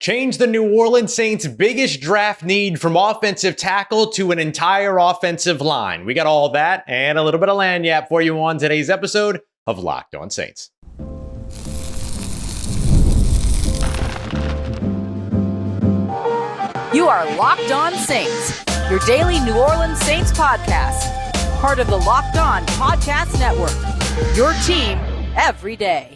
Change the New Orleans Saints' biggest draft need from offensive tackle to an entire offensive line. We got all that and a little bit of lagniappe for you on today's episode of Locked On Saints. You are Locked On Saints, your daily New Orleans Saints podcast. Part of the Locked On Podcast Network, your team every day.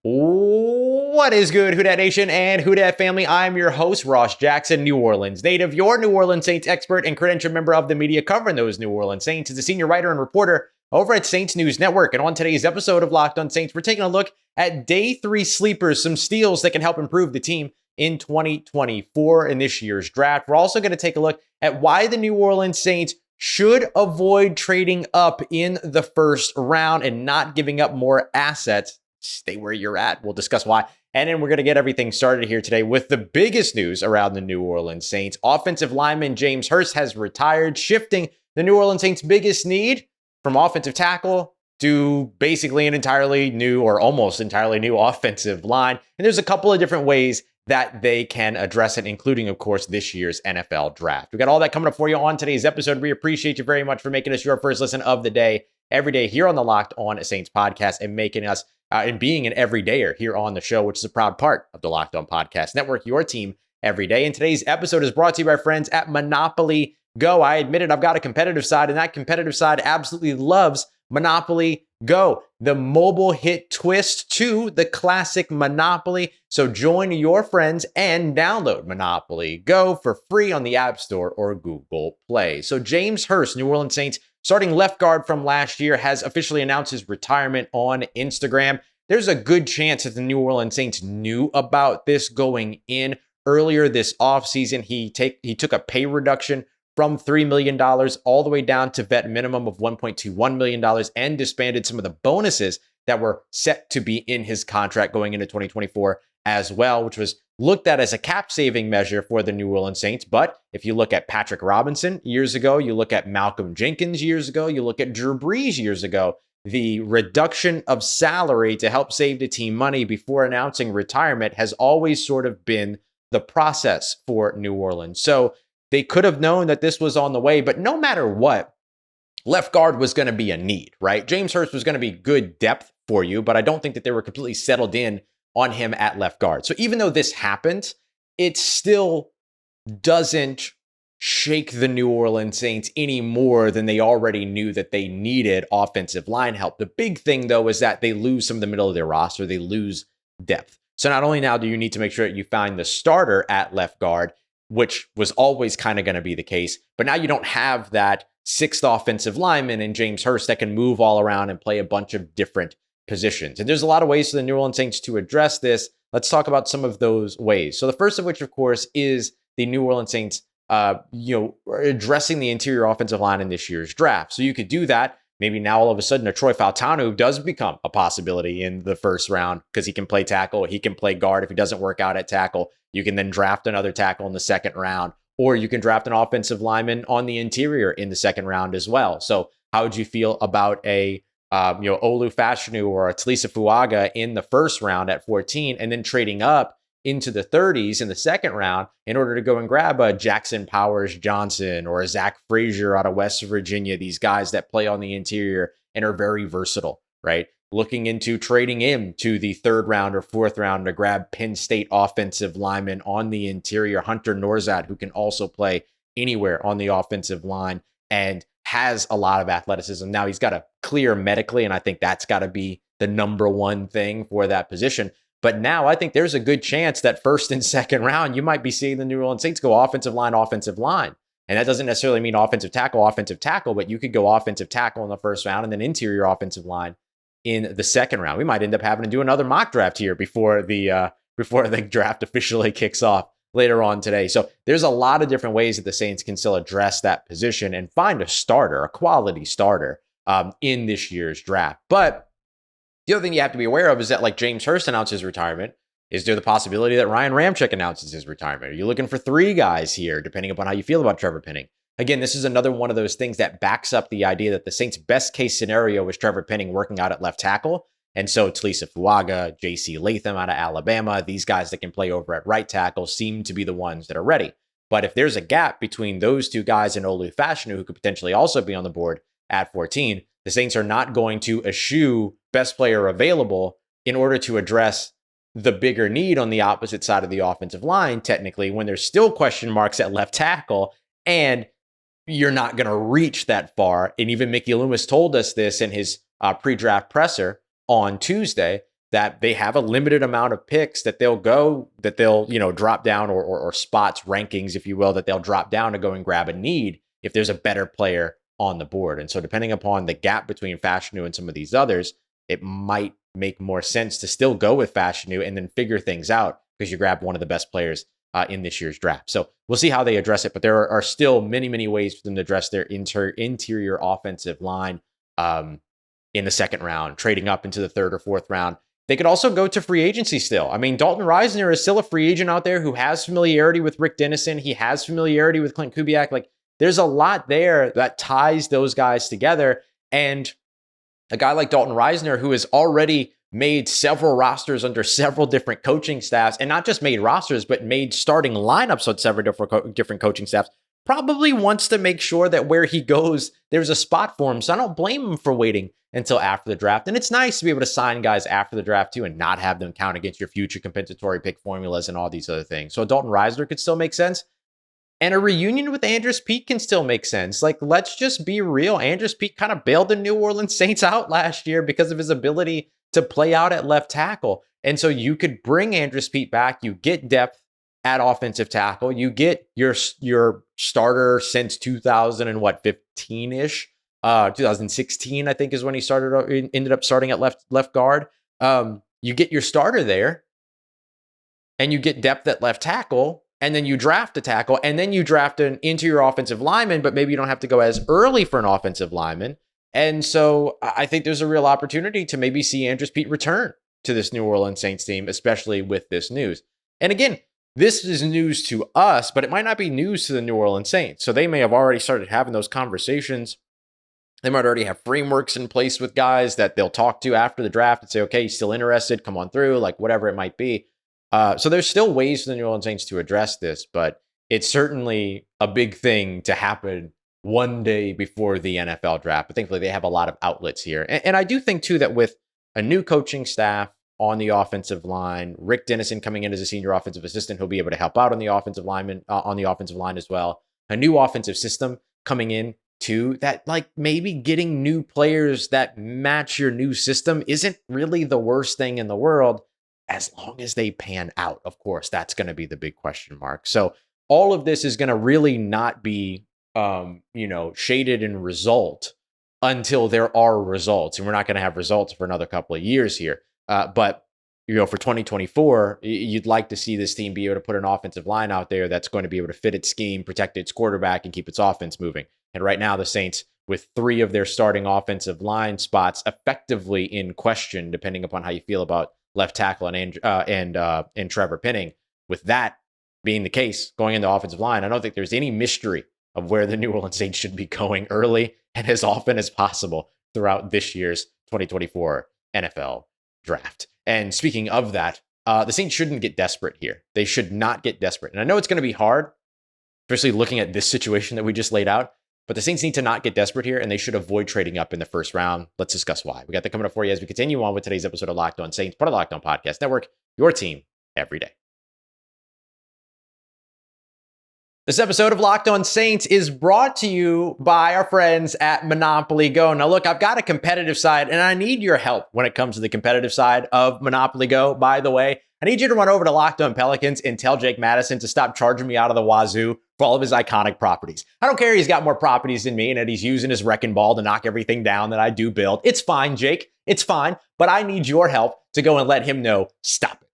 What is good, Who Dat Nation and Who Dat family? I'm your host, Ross Jackson, New Orleans native, your New Orleans Saints expert and credentialed member of the media covering those New Orleans Saints as a senior writer and reporter over at Saints News Network. And on today's episode of Locked On Saints, we're taking a look at day 3 sleepers, some steals that can help improve the team in 2024 in this year's draft. We're also going to take a look at why the New Orleans Saints should avoid trading up in the first round and not giving up more assets. Stay where you're at. We'll discuss why. And then we're going to get everything started here today with the biggest news around the New Orleans Saints. Offensive lineman James Hurst has retired, shifting the New Orleans Saints' biggest need from offensive tackle to basically an entirely new or almost entirely new offensive line. And there's a couple of different ways that they can address it, including, of course, this year's NFL draft. We got all that coming up for you on today's episode. We appreciate you very much for making us your first listen of the day every day here on the Locked On Saints podcast and making us and being an everydayer here on the show, which is a proud part of the Locked On Podcast Network, your team every day. And today's episode is brought to you by friends at Monopoly Go. I admit it, I've got a competitive side, and that competitive side absolutely loves Monopoly Go, the mobile hit twist to the classic Monopoly. So join your friends and download Monopoly Go for free on the App Store or Google Play. So James Hurst, New Orleans Saints starting left guard from last year, has officially announced his retirement on Instagram. There's a good chance that the New Orleans Saints knew about this going in. Earlier this offseason, he took a pay reduction from $3 million all the way down to vet minimum of $1.21 million and disbanded some of the bonuses that were set to be in his contract going into 2024 as well, which was looked at as a cap saving measure for the New Orleans Saints. But if you look at Patrick Robinson years ago, you look at Malcolm Jenkins years ago, you look at Drew Brees years ago, the reduction of salary to help save the team money before announcing retirement has always sort of been the process for New Orleans. So they could have known that this was on the way, but no matter what, left guard was going to be a need, right? James Hurst was going to be good depth for you, but I don't think that they were completely settled in on him at left guard. So even though this happened, it still doesn't shake the New Orleans Saints any more than they already knew that they needed offensive line help. The big thing, though, is that they lose some of the middle of their roster. They lose depth. So not only now do you need to make sure that you find the starter at left guard, which was always kind of going to be the case, but now you don't have that sixth offensive lineman in James Hurst that can move all around and play a bunch of different positions. And there's a lot of ways for the New Orleans Saints to address this. Let's talk about some of those ways. So the first of which, of course, is the New Orleans Saints, addressing the interior offensive line in this year's draft. So you could do that. Maybe now all of a sudden a Troy Fautanu does become a possibility in the first round because he can play tackle, he can play guard. If he doesn't work out at tackle, you can then draft another tackle in the second round, or you can draft an offensive lineman on the interior in the second round as well. So how would you feel about a Olu Fashanu or a Taliese Fuaga in the first round at 14 and then trading up into the 30s in the second round in order to go and grab a Jackson Powers Johnson or a Zach Frazier out of West Virginia, these guys that play on the interior and are very versatile, right? Looking into trading him to the third round or fourth round to grab Penn State offensive lineman on the interior, Hunter Norzad, who can also play anywhere on the offensive line and has a lot of athleticism. Now he's got to clear medically, and I think that's got to be the number one thing for that position. But now I think there's a good chance that first and second round, you might be seeing the New Orleans Saints go offensive line. And that doesn't necessarily mean offensive tackle, but you could go offensive tackle in the first round and then interior offensive line in the second round. We might end up having to do another mock draft here before the draft officially kicks off later on today. So there's a lot of different ways that the Saints can still address that position and find a starter, a quality starter in this year's draft. But the other thing you have to be aware of is that, like James Hurst announced his retirement, is there the possibility that Ryan Ramczyk announces his retirement? Are you looking for 3 guys here, depending upon how you feel about Trevor Penning? Again, this is another one of those things that backs up the idea that the Saints' best case scenario is Trevor Penning working out at left tackle. And so Taliese Fuaga, JC Latham out of Alabama, these guys that can play over at right tackle seem to be the ones that are ready. But if there's a gap between those two guys and Olu Fashanu, who could potentially also be on the board at 14, the Saints are not going to eschew best player available in order to address the bigger need on the opposite side of the offensive line, technically, when there's still question marks at left tackle, and you're not going to reach that far. And even Mickey Loomis told us this in his pre-draft presser on Tuesday, that they have a limited amount of picks that they'll drop down or spots, rankings, if you will, that they'll drop down to go and grab a need if there's a better player on the board. And so depending upon the gap between Fashanu and some of these others, it might make more sense to still go with Fashanu and then figure things out because you grab one of the best players in this year's draft. So we'll see how they address it, but there are still many, many ways for them to address their interior offensive line in the second round, trading up into the third or fourth round. They could also go to free agency still. I mean, Dalton Risner is still a free agent out there who has familiarity with Rick Dennison. He has familiarity with Clint Kubiak. Like, there's a lot there that ties those guys together. And a guy like Dalton Risner, who has already made several rosters under several different coaching staffs, and not just made rosters, but made starting lineups on several different coaching staffs, probably wants to make sure that where he goes, there's a spot for him. So I don't blame him for waiting until after the draft. And it's nice to be able to sign guys after the draft too and not have them count against your future compensatory pick formulas and all these other things. So Dalton Risner could still make sense. And a reunion with Andrus Peat can still make sense. Like, let's just be real. Andrus Peat kind of bailed the New Orleans Saints out last year because of his ability to play out at left tackle. And so you could bring Andrus Peat back. You get depth at offensive tackle. You get your starter since 2015-ish. 2016, I think, is when he ended up starting at left guard. You get your starter there, and you get depth at left tackle, and then you draft a tackle, and then you draft an interior offensive lineman, but maybe you don't have to go as early for an offensive lineman. And so I think there's a real opportunity to maybe see Andrus Peat return to this New Orleans Saints team, especially with this news. And again, this is news to us, but it might not be news to the New Orleans Saints. So they may have already started having those conversations. They might already have frameworks in place with guys that they'll talk to after the draft and say, okay, you still interested? Come on through, like whatever it might be. So there's still ways for the New Orleans Saints to address this, but it's certainly a big thing to happen one day before the NFL draft. But thankfully, they have a lot of outlets here. And I do think, too, that with a new coaching staff on the offensive line, Rick Dennison coming in as a senior offensive assistant, he'll be able to help out on the offensive line as well. A new offensive system coming in, too, that like maybe getting new players that match your new system isn't really the worst thing in the world, as long as they pan out. Of course, that's going to be the big question mark. So all of this is going to really not be, shaded in result until there are results. And we're not going to have results for another couple of years here. But for 2024, you'd like to see this team be able to put an offensive line out there that's going to be able to fit its scheme, protect its quarterback, and keep its offense moving. And right now, the Saints, with 3 of their starting offensive line spots effectively in question, depending upon how you feel about left tackle and Trevor Penning. With that being the case, going into offensive line, I don't think there's any mystery of where the New Orleans Saints should be going early and as often as possible throughout this year's 2024 NFL draft. And speaking of that, the Saints shouldn't get desperate here. They should not get desperate. And I know it's going to be hard, especially looking at this situation that we just laid out, but the Saints need to not get desperate here, and they should avoid trading up in the first round. Let's discuss why. We got that coming up for you as we continue on with today's episode of Locked On Saints, part of Locked On Podcast Network, your team every day. This episode of Locked On Saints is brought to you by our friends at Monopoly Go. Now, look, I've got a competitive side, and I need your help when it comes to the competitive side of Monopoly Go. By the way, I need you to run over to Locked On Pelicans and tell Jake Madison to stop charging me out of the wazoo for all of his iconic properties. I don't care he's got more properties than me and that he's using his wrecking ball to knock everything down that I do build. It's fine, Jake. It's fine. But I need your help to go and let him know, stop it.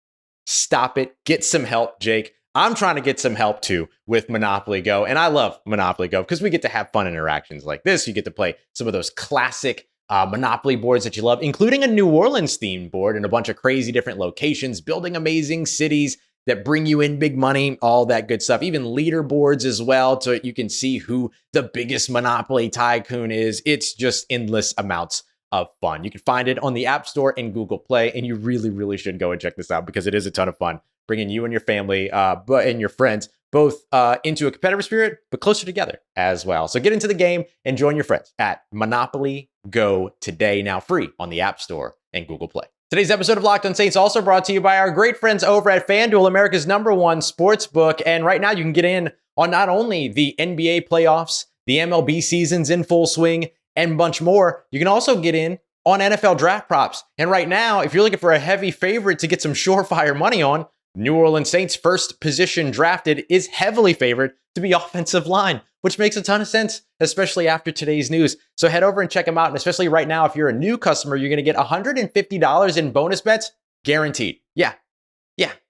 Stop it. Get some help, Jake. I'm trying to get some help too with Monopoly Go. And I love Monopoly Go because we get to have fun interactions like this. You get to play some of those classic Monopoly boards that you love, including a New Orleans themed board and a bunch of crazy different locations, building amazing cities that bring you in big money, all that good stuff, even leaderboards as well, so you can see who the biggest Monopoly tycoon is. It's just endless amounts of fun. You can find it on the App Store and Google Play, and you really, really should go and check this out because it is a ton of fun, bringing you and your family and your friends both into a competitive spirit, but closer together as well. So get into the game and join your friends at Monopoly Go today, now free on the App Store and Google Play. Today's episode of Locked on Saints also brought to you by our great friends over at FanDuel, America's #1 sports book. And right now you can get in on not only the NBA playoffs, the MLB season's in full swing, and a bunch more. You can also get in on NFL draft props. And right now, if you're looking for a heavy favorite to get some surefire money on, New Orleans Saints' first position drafted is heavily favored to be offensive line, which makes a ton of sense, especially after today's news. So head over and check them out. And especially right now, if you're a new customer, you're going to get $150 in bonus bets guaranteed. Yeah,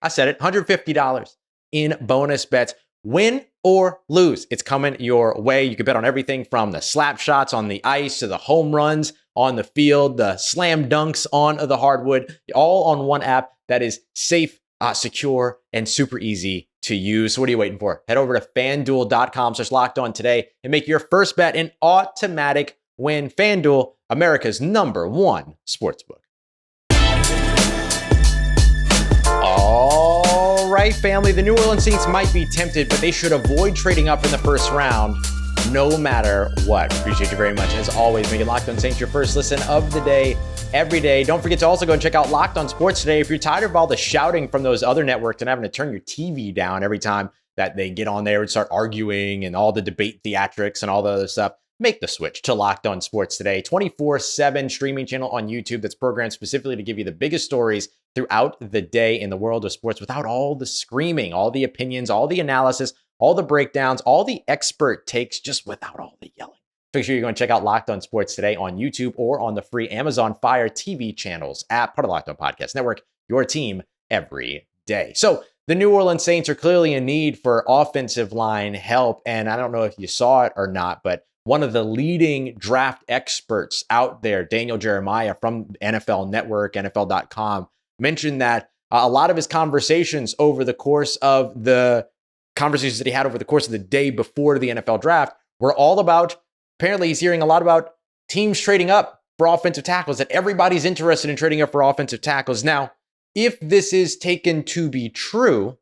I said it. $150 in bonus bets. Win or lose, it's coming your way. You can bet on everything from the slap shots on the ice to the home runs on the field, the slam dunks on the hardwood, all on one app that is safe, secure, and super easy to use. So what are you waiting for? Head over to FanDuel.com/lockedon today and make your first bet an automatic win. FanDuel, America's #1 sportsbook. All right, family. The New Orleans Saints might be tempted, but they should avoid trading up in the first round no matter what. Appreciate you very much. As always, making Locked on Saints your first listen of the day, every day. Don't forget to also go and check out Locked on Sports today. If you're tired of all the shouting from those other networks and having to turn your TV down every time that they get on there and start arguing and all the debate theatrics and all the other stuff, make the switch to Locked on Sports today. 24/7 streaming channel on YouTube that's programmed specifically to give you the biggest stories throughout the day in the world of sports without all the screaming, all the opinions, all the analysis, all the breakdowns, all the expert takes, just without all the yelling. Make sure you're going to check out Locked on Sports today on YouTube or on the free Amazon Fire TV channels app, part of Locked on Podcast Network, your team every day. So the New Orleans Saints are clearly in need for offensive line help. And I don't know if you saw it or not, but one of the leading draft experts out there, Daniel Jeremiah from NFL Network, NFL.com, mentioned that a lot of his conversations over the course of the conversations that he had over the course of the day before the NFL draft were all about, apparently he's hearing a lot about teams trading up for offensive tackles, that everybody's interested in trading up for offensive tackles. Now, if this is taken to be true,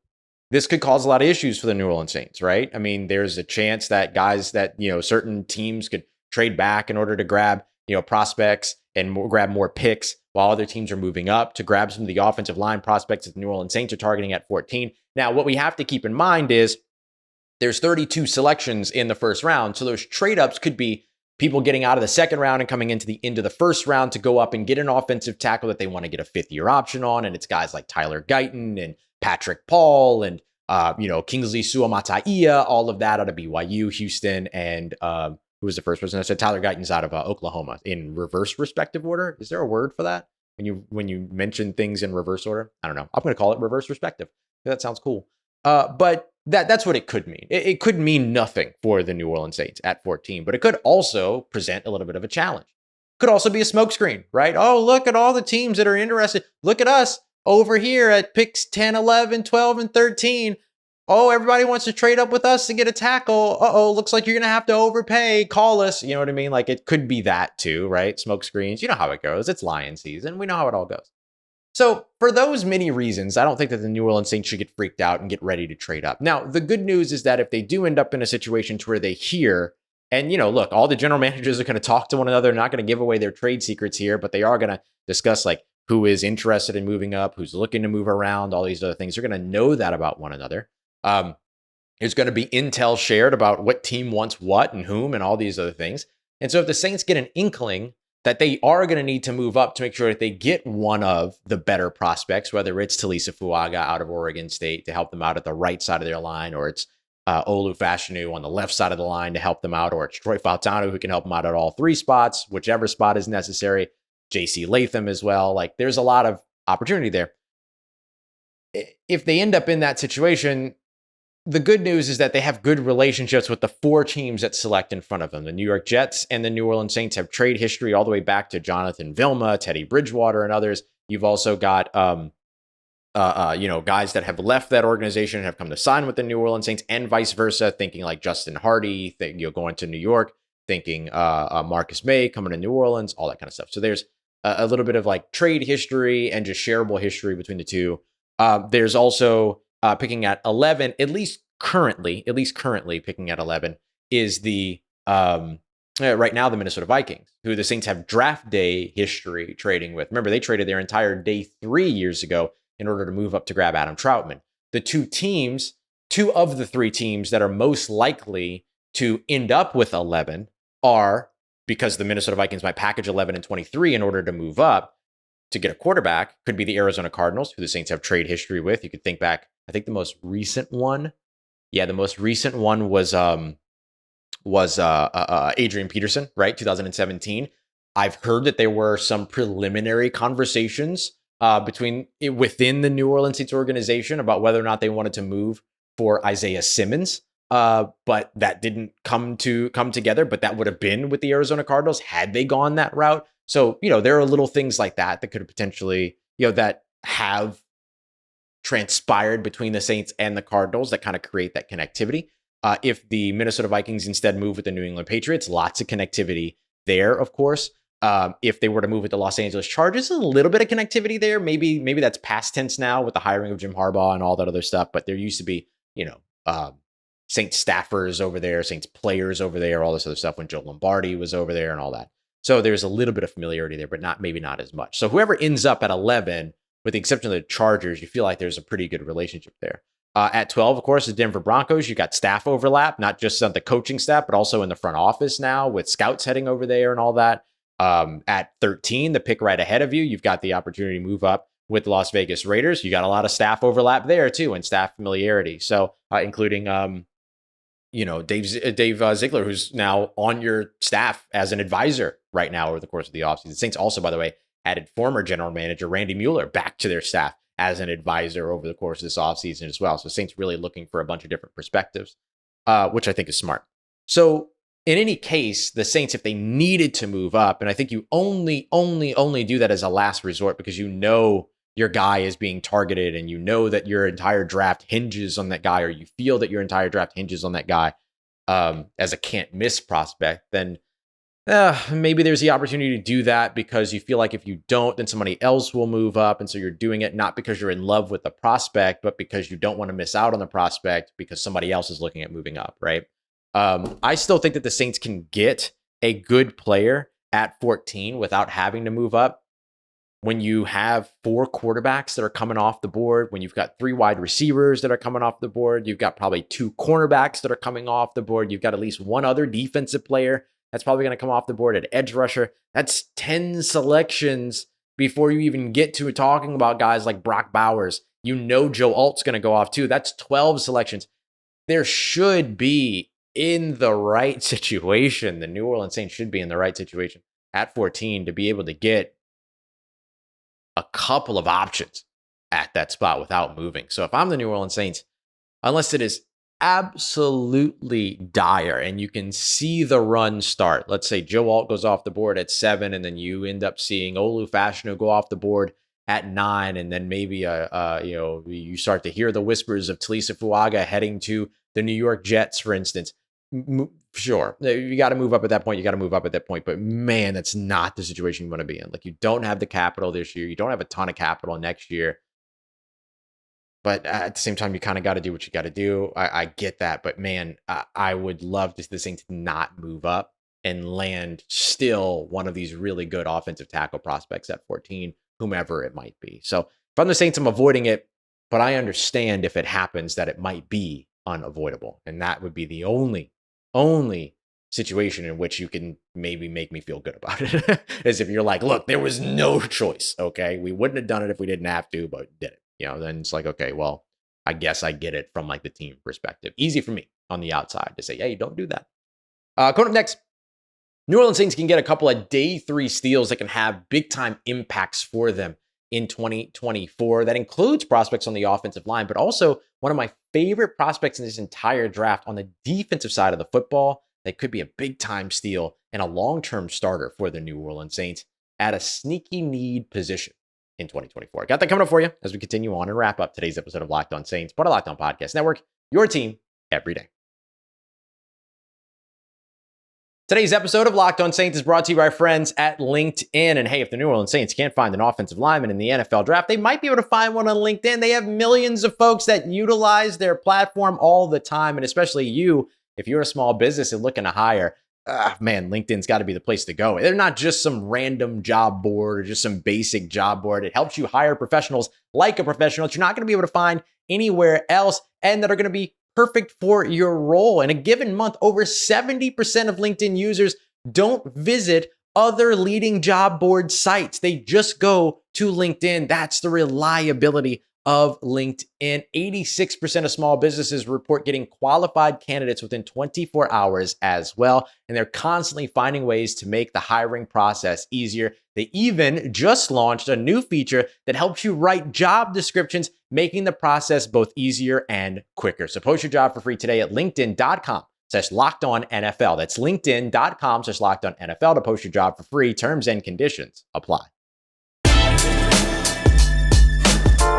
this could cause a lot of issues for the New Orleans Saints, right? I mean, there's a chance that guys that, certain teams could trade back in order to grab, prospects and grab more picks while other teams are moving up to grab some of the offensive line prospects that the New Orleans Saints are targeting at 14. Now, what we have to keep in mind is there's 32 selections in the first round. So those trade ups could be people getting out of the second round and coming into the end of the first round to go up and get an offensive tackle that they want to get a fifth-year option on. And it's guys like Tyler Guyton and Patrick Paul and, Kingsley Suamataia, all of that out of BYU, Houston, and who was the first person? I said Tyler Guyton's out of Oklahoma in reverse respective order. Is there a word for that? When you mention things in reverse order? I don't know. I'm going to call it reverse respective. That sounds cool. But that's what it could mean. It could mean nothing for the New Orleans Saints at 14, but it could also present a little bit of a challenge. Could also be a smokescreen, right? Oh, look at all the teams that are interested. Look at us over here at picks 10, 11, 12, and 13. Oh, everybody wants to trade up with us to get a tackle. Uh-oh, looks like you're going to have to overpay. Call us. You know what I mean? Like, it could be that too, right? Smoke screens. You know how it goes. It's lion season. We know how it all goes. So for those many reasons, I don't think that the New Orleans Saints should get freaked out and get ready to trade up. Now, the good news is that if they do end up in a situation to where they hear, and, look, all the general managers are going to talk to one another. They're not going to give away their trade secrets here, but they are going to discuss, like, who is interested in moving up, who's looking to move around, all these other things. They're going to know that about one another. There's going to be intel shared about what team wants what and whom and all these other things. And so if the Saints get an inkling that they are going to need to move up to make sure that they get one of the better prospects, whether it's Taliese Fuaga out of Oregon State to help them out at the right side of their line, or it's Olu Fashanu on the left side of the line to help them out, or it's Troy Fautanu who can help them out at all three spots, whichever spot is necessary. JC Latham as well. Like, there's a lot of opportunity there. If they end up in that situation, the good news is that they have good relationships with the four teams that select in front of them. The New York Jets and the New Orleans Saints have trade history all the way back to Jonathan Vilma, Teddy Bridgewater, and others. You've also got, guys that have left that organization and have come to sign with the New Orleans Saints, and vice versa. Thinking like Justin Hardy, going to New York. thinking Marcus May coming to New Orleans, all that kind of stuff. So there's a little bit of like trade history and just shareable history between the two. There's also picking at 11, at least currently picking at 11 is the right now the Minnesota Vikings, who the Saints have draft day history trading with. Remember, they traded their entire day 3 years ago in order to move up to grab Adam Troutman. The two of the three teams that are most likely to end up with 11 are, because the Minnesota Vikings might package 11 and 23 in order to move up to get a quarterback, could be the Arizona Cardinals, who the Saints have trade history with. You could think back, I think the most recent one was Adrian Peterson, right? 2017. I've heard that there were some preliminary conversations within the New Orleans Saints organization about whether or not they wanted to move for Isaiah Simmons. But that didn't come together, but that would have been with the Arizona Cardinals had they gone that route. So, there are little things like that could have potentially, that have transpired between the Saints and the Cardinals that kind of create that connectivity. If the Minnesota Vikings instead move with the New England Patriots, lots of connectivity there, of course. If they were to move with the Los Angeles Chargers, a little bit of connectivity there. Maybe that's past tense now with the hiring of Jim Harbaugh and all that other stuff. But there used to be, Saints staffers over there, Saints players over there, all this other stuff when Joe Lombardi was over there and all that. So there's a little bit of familiarity there, but maybe not as much. So whoever ends up at 11, with the exception of the Chargers, you feel like there's a pretty good relationship there. At 12, of course, is Denver Broncos. You got staff overlap, not just on the coaching staff, but also in the front office now with scouts heading over there and all that. At 13, the pick right ahead of you, you've got the opportunity to move up with the Las Vegas Raiders. You got a lot of staff overlap there too, and staff familiarity. So including, Dave Ziegler, who's now on your staff as an advisor right now over the course of the offseason. The Saints also, by the way, added former general manager Randy Mueller back to their staff as an advisor over the course of this offseason as well. So Saints really looking for a bunch of different perspectives, which I think is smart. So in any case, the Saints, if they needed to move up, and I think you only do that as a last resort because your guy is being targeted and that your entire draft hinges on that guy, or you feel that your entire draft hinges on that guy as a can't miss prospect, then maybe there's the opportunity to do that because you feel like if you don't, then somebody else will move up. And so you're doing it not because you're in love with the prospect, but because you don't want to miss out on the prospect because somebody else is looking at moving up, right? I still think that the Saints can get a good player at 14 without having to move up. When you have 4 quarterbacks that are coming off the board, when you've got 3 wide receivers that are coming off the board, you've got probably 2 cornerbacks that are coming off the board, you've got at least one other defensive player that's probably going to come off the board at edge rusher. That's 10 selections before you even get to talking about guys like Brock Bowers. Joe Alt's going to go off too. That's 12 selections. There should be in the right situation. The New Orleans Saints should be in the right situation at 14 to be able to get a couple of options at that spot without moving. So if I'm the New Orleans Saints, unless it is absolutely dire and you can see the run start, let's say Joe Alt goes off the board at 7 and then you end up seeing Olu Fashanu go off the board at 9, and then maybe you start to hear the whispers of Taliese Fuaga heading to the New York Jets, for instance. Sure, you got to move up at that point. But man, that's not the situation you want to be in. Like, you don't have the capital this year. You don't have a ton of capital next year. But at the same time, you kind of got to do what you got to do. I get that. But man, I would love to the Saints not move up and land still one of these really good offensive tackle prospects at 14, whomever it might be. So if I'm the Saints, I'm avoiding it. But I understand if it happens that it might be unavoidable. And that would be the only situation in which you can maybe make me feel good about it. Is if you're like, look, there was no choice. Okay, we wouldn't have done it if we didn't have to, but did it. Then it's like, okay, well, I guess I get it from like the team perspective. Easy for me on the outside to say, hey, don't do that. Coming up next, New Orleans Saints can get a couple of day 3 steals that can have big time impacts for them in 2024. That includes prospects on the offensive line, but also one of my favorite prospects in this entire draft on the defensive side of the football that could be a big time steal and a long-term starter for the New Orleans Saints at a sneaky need position in 2024. Got that coming up for you as we continue on and wrap up today's episode of Locked On Saints, part of Locked On Podcast Network, your team every day. Today's episode of Locked On Saints is brought to you by friends at LinkedIn. And hey, if the New Orleans Saints can't find an offensive lineman in the NFL draft, they might be able to find one on LinkedIn. They have millions of folks that utilize their platform all the time. And especially you, if you're a small business and looking to hire, man, LinkedIn's got to be the place to go. They're not just some random job board or just some basic job board. It helps you hire professionals like a professional that you're not going to be able to find anywhere else and that are going to be perfect for your role. In a given month, over 70% of LinkedIn users don't visit other leading job board sites. They just go to LinkedIn. That's the reliability of LinkedIn. 86% of small businesses report getting qualified candidates within 24 hours as well. And they're constantly finding ways to make the hiring process easier. They even just launched a new feature that helps you write job descriptions, making the process both easier and quicker. So post your job for free today at linkedin.com/lockedonnfl. That's linkedin.com/lockedonnfl to post your job for free. Terms and conditions apply.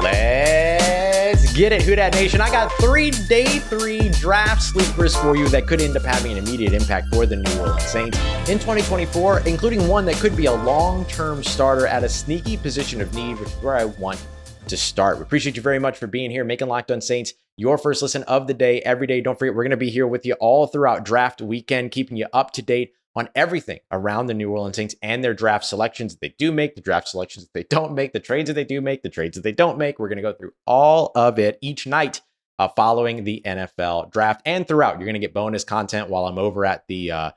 Let's get it, Who Dat Nation. I got 3 day 3 draft sleepers for you that could end up having an immediate impact for the New Orleans Saints in 2024, including one that could be a long-term starter at a sneaky position of need, which is where I want to start. We appreciate you very much for being here, making Locked On Saints your first listen of the day every day. Don't forget, we're going to be here with you all throughout draft weekend, keeping you up to date on everything around the New Orleans Saints and their draft selections that they do make, the draft selections that they don't make, the trades that they do make, the trades that they don't make. We're going to go through all of it each night following the NFL draft and throughout. You're going to get bonus content while I'm over at the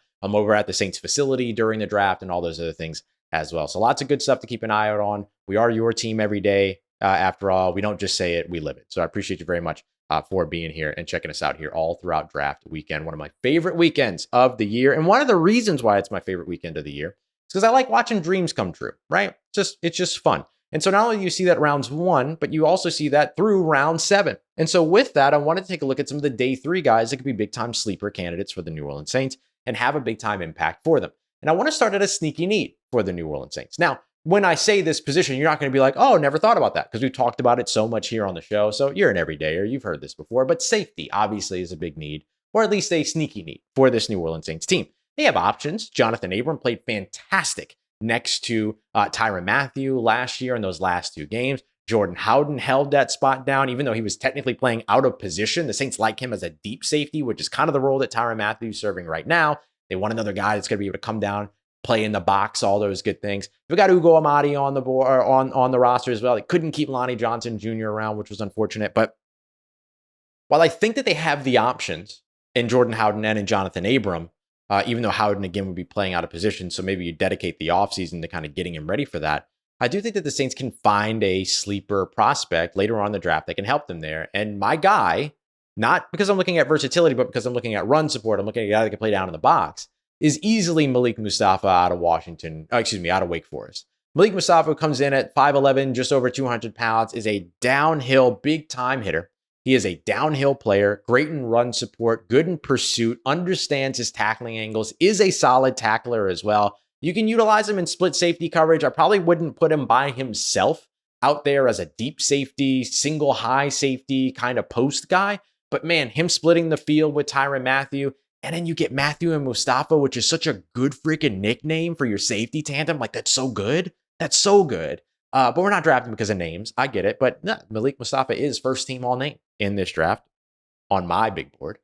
Saints facility during the draft and all those other things as well. So lots of good stuff to keep an eye out on. We are your team every day. After all, we don't just say it, we live it. So I appreciate you very much for being here and checking us out here all throughout draft weekend. One of my favorite weekends of the year. And one of the reasons why it's my favorite weekend of the year is because I like watching dreams come true, right? It's just fun. And so not only do you see that rounds 1, but you also see that through round 7. And so with that, I wanted to take a look at some of the day 3 guys that could be big time sleeper candidates for the New Orleans Saints and have a big time impact for them. And I want to start at a sneaky need for the New Orleans Saints. Now, when I say this position, you're not going to be like, oh, never thought about that, because we've talked about it so much here on the show. So you're an everydayer, you've heard this before, but safety obviously is a big need, or at least a sneaky need for this New Orleans Saints team. They have options. Jonathan Abram played fantastic next to Tyrann Mathieu last year in those last 2 games. Jordan Howden held that spot down, even though he was technically playing out of position. The Saints like him as a deep safety, which is kind of the role that Tyrann Mathieu is serving right now. They want another guy that's going to be able to come down, play in the box, all those good things. We got Ugo Amadi on the board, or on the roster as well. They couldn't keep Lonnie Johnson Jr. around, which was unfortunate. But while I think that they have the options in Jordan Howden and in Jonathan Abram, even though Howden again would be playing out of position, so maybe you dedicate the offseason to kind of getting him ready for that. I do think that the Saints can find a sleeper prospect later on in the draft that can help them there. And my guy, not because I'm looking at versatility, but because I'm looking at run support, I'm looking at a guy that can play down in the box, is easily Malik Mustafa out of out of Wake Forest. Malik Mustafa comes in at 5'11", just over 200 pounds, is a downhill big time hitter. He is a downhill player, great in run support, good in pursuit, understands his tackling angles, is a solid tackler as well. You can utilize him in split safety coverage. I probably wouldn't put him by himself out there as a deep safety, single high safety kind of post guy. But man, him splitting the field with Tyrann Mathieu, and then you get Mathieu and Mustafa, which is such a good freaking nickname for your safety tandem. Like, that's so good. That's so good. But we're not drafting because of names. I get it. But no, Malik Mustafa is first team all name in this draft on my big board.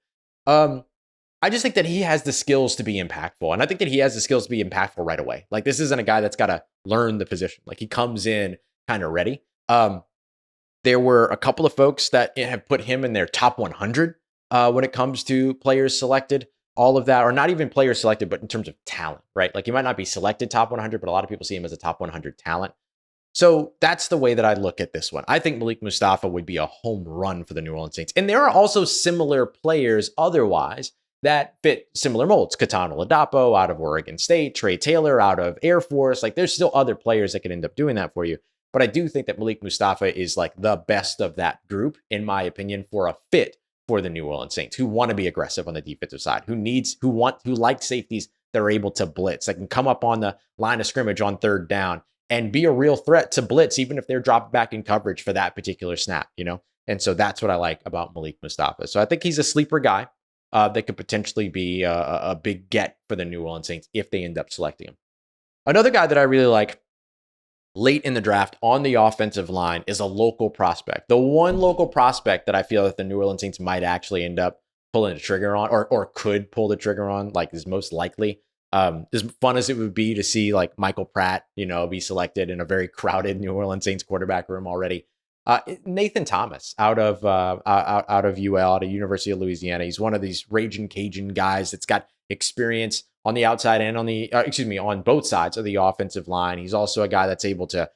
I just think that he has the skills to be impactful. And I think that he has the skills to be impactful right away. Like, this isn't a guy that's got to learn the position. Like, he comes in kind of ready. There were a couple of folks that have put him in their top 100 when it comes to players selected, all of that, or not even players selected, but in terms of talent, right? Like, he might not be selected top 100, but a lot of people see him as a top 100 talent. So that's the way that I look at this one. I think Malik Mustafa would be a home run for the New Orleans Saints. And there are also similar players otherwise that fit similar molds. Katana Ladapo out of Oregon State, Trey Taylor out of Air Force. Like, there's still other players that could end up doing that for you. But I do think that Malik Mustafa is like the best of that group, in my opinion, for a fit for the New Orleans Saints, who want to be aggressive on the defensive side, who like safeties that are able to blitz, that can come up on the line of scrimmage on third down and be a real threat to blitz, even if they're dropped back in coverage for that particular snap, you know? And so that's what I like about Malik Mustafa. So I think he's a sleeper guy. that could potentially be a big get for the New Orleans Saints if they end up selecting him. Another guy that I really like late in the draft on the offensive line is a local prospect. The one local prospect that I feel that the New Orleans Saints might actually end up pulling the trigger on, or could pull the trigger on, like is most likely. As fun as it would be to see like Michael Pratt, be selected in a very crowded New Orleans Saints quarterback room already. Nathan Thomas out of UL, out of University of Louisiana. He's one of these raging Cajun guys that's got experience on the outside and on both sides of the offensive line. He's also a guy that's able to,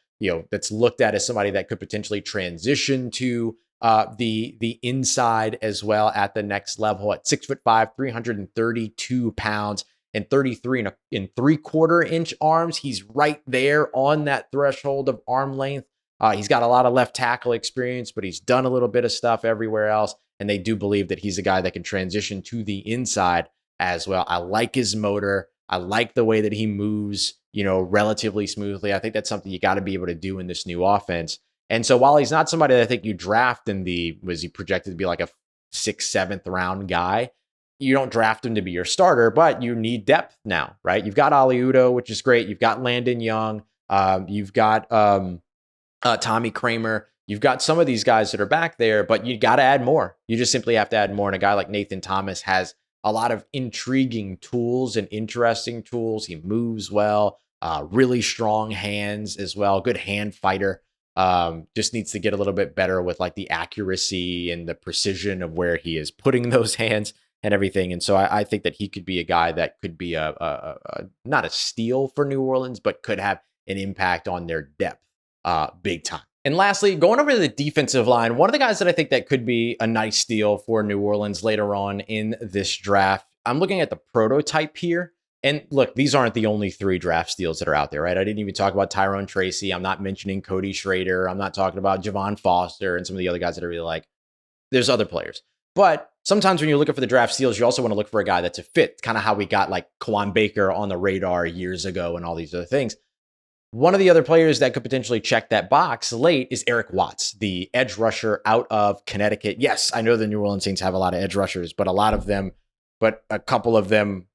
that's looked at as somebody that could potentially transition to the inside as well at the next level at 6'5", 332 pounds and 33 and 3/4 inch arms. He's right there on that threshold of arm length. He's got a lot of left tackle experience, but he's done a little bit of stuff everywhere else. And they do believe that he's a guy that can transition to the inside as well. I like his motor. I like the way that he moves, relatively smoothly. I think that's something you got to be able to do in this new offense. And so while he's not somebody that I think you draft was he projected to be like a 6th, 7th round guy, you don't draft him to be your starter, but you need depth now, right? You've got Ali Udoh, which is great. You've got Landon Young. You've got Tommy Kramer. You've got some of these guys that are back there, but you got to add more. You just simply have to add more. And a guy like Nathan Thomas has a lot of intriguing tools and interesting tools. He moves well, really strong hands as well. Good hand fighter. Just needs to get a little bit better with like the accuracy and the precision of where he is putting those hands and everything. And so I think that he could be a guy that could be not a steal for New Orleans, but could have an impact on their depth big time. And lastly, going over to the defensive line, one of the guys that I think that could be a nice steal for New Orleans later on in this draft, I'm looking at the prototype here. And look, these aren't the only 3 draft steals that are out there, right? I didn't even talk about Tyrone Tracy. I'm not mentioning Cody Schrader. I'm not talking about Javon Foster and some of the other guys that I really like. There's other players. But sometimes when you're looking for the draft steals, you also want to look for a guy that's a fit, kind of how we got like Kawaan Baker on the radar years ago and all these other things. One of the other players that could potentially check that box late is Eric Watts, the edge rusher out of Connecticut. Yes, I know the New Orleans Saints have a lot of edge rushers, but a couple of them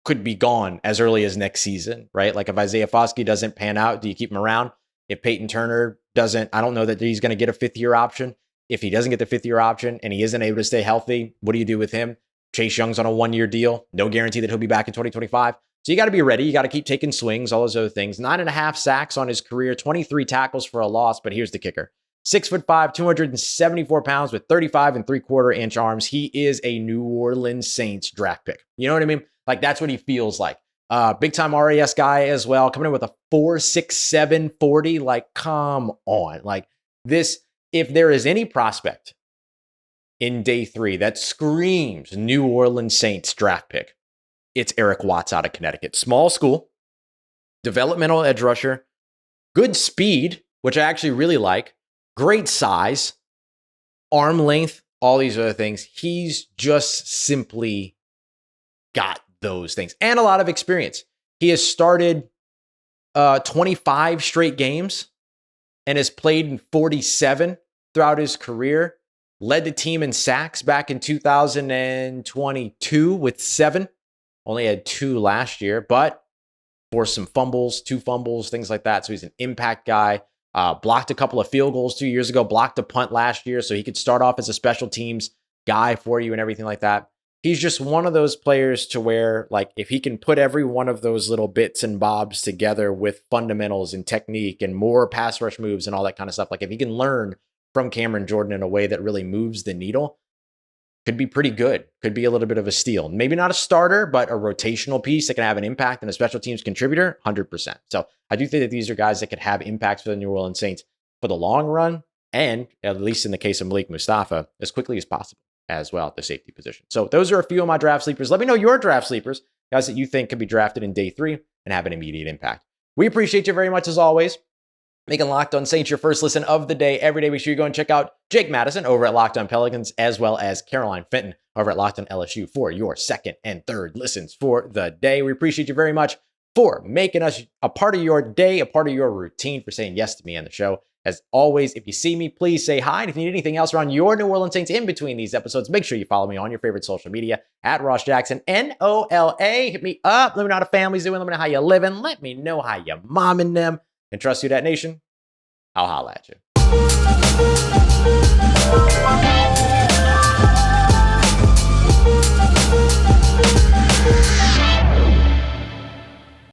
could be gone as early as next season, right? Like if Isaiah Foskey doesn't pan out, do you keep him around? If Peyton Turner doesn't, I don't know that he's going to get a 5th-year option. If he doesn't get the 5th-year option and he isn't able to stay healthy, what do you do with him? Chase Young's on a 1-year deal. No guarantee that he'll be back in 2025. So you got to be ready. You got to keep taking swings, all those other things. 9.5 sacks on his career, 23 tackles for a loss. But here's the kicker. 6'5", 274 pounds with 35 and 3/4 inch arms. He is a New Orleans Saints draft pick. You know what I mean? Like that's what he feels like. Big time RAS guy as well. Coming in with a 4.67 40. Like, come on. Like this, if there is any prospect in day 3 that screams New Orleans Saints draft pick, it's Eric Watts out of Connecticut. Small school, developmental edge rusher, good speed, which I actually really like, great size, arm length, all these other things. He's just simply got those things and a lot of experience. He has started 25 straight games and has played in 47 throughout his career. Led the team in sacks back in 2022 with 7. Only had 2 last year, but forced some fumbles, 2 fumbles, things like that. So he's an impact guy. Blocked a couple of field goals 2 years ago, blocked a punt last year. So he could start off as a special teams guy for you and everything like that. He's just one of those players to where, like, if he can put every one of those little bits and bobs together with fundamentals and technique and more pass rush moves and all that kind of stuff, like if he can learn from Cameron Jordan in a way that really moves the needle, could be pretty good. Could be a little bit of a steal. Maybe not a starter, but a rotational piece that can have an impact and a special teams contributor, 100%. So I do think that these are guys that could have impacts for the New Orleans Saints for the long run, and at least in the case of Malik Mustafa, as quickly as possible as well at the safety position. So those are a few of my draft sleepers. Let me know your draft sleepers, guys that you think could be drafted in day 3 and have an immediate impact. We appreciate you very much as always. Making Locked On Saints your first listen of the day every day. Make sure you go and check out Jake Madison over at Locked On Pelicans, as well as Caroline Fenton over at Locked On LSU for your second and third listens for the day. We appreciate you very much for making us a part of your day, a part of your routine, for saying yes to me on the show As always, if you see me, please say hi. And if you need anything else around your New Orleans Saints in between these episodes, make sure you follow me on your favorite social media at Ross Jackson, NOLA. Hit me up. Let me know how the family's doing. Let me know how you're living. Let me know how you're momming them. And trust Who Dat Nation, I'll holla at you.